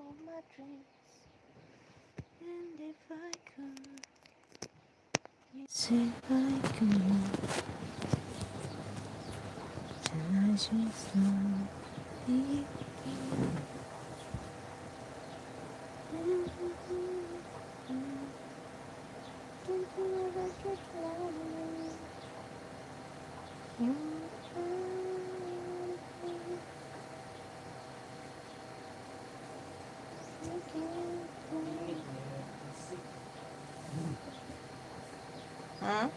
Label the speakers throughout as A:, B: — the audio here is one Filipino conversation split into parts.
A: all my dreams. And if I could, yes, if I could, then I just love you. Ha?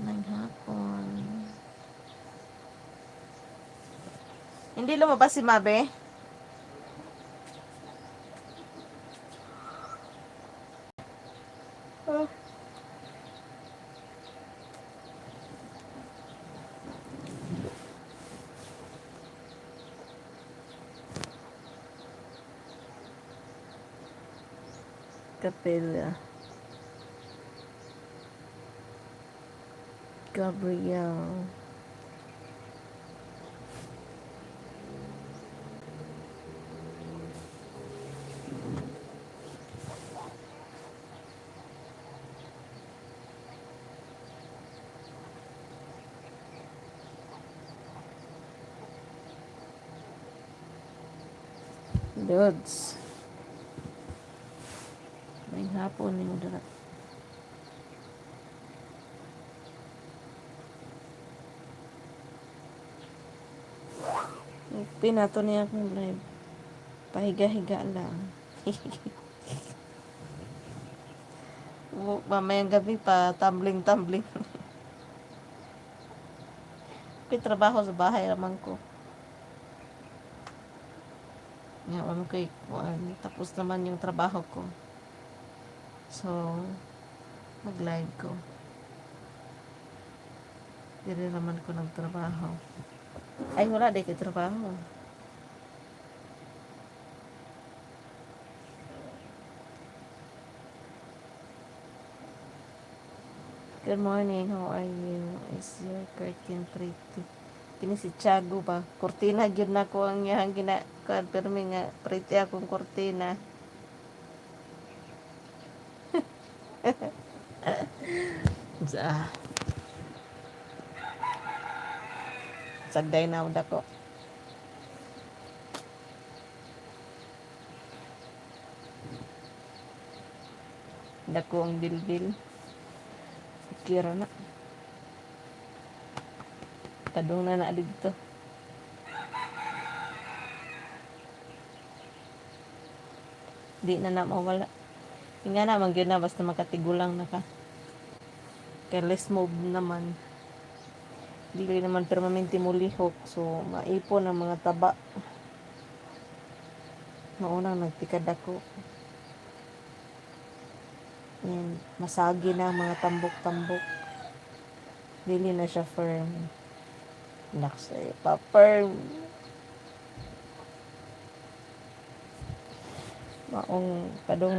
A: Maghapon. Hindi lumabas si Mabe? Oh. Capella. Gabriel. Dudes. May hapon ni mo dara. Pinato niya akong live. Pahiga-higa lang. Mamayang gabi pa, tumbling-tumbling. Trabaho sa bahay naman ko. Ngayon ko, tapos naman yung trabaho ko. So, mag-live ko. Hindi naman ko nagtrabaho. Ay, wala, di ko trabaho. Good morning, how are you? Is your curtain pretty? Kini si Tiago ba? Kortina gyud na ko ang iyang gina-confirm nga pretty akong kortina. Sa sagday na uda ko. Dako ang bilbil. Kira na. Kadung na dito. Di na mawala. Nga na, magyun na, basta makatigulang na ka. Careless move naman. Dili naman permanente mo lihok. So, maipon ang mga taba. Maunang nagtikad ako. Yan, masagi na mga tambok-tambok. Dili na siya firm. Naksay, pa-firm. Maong kadung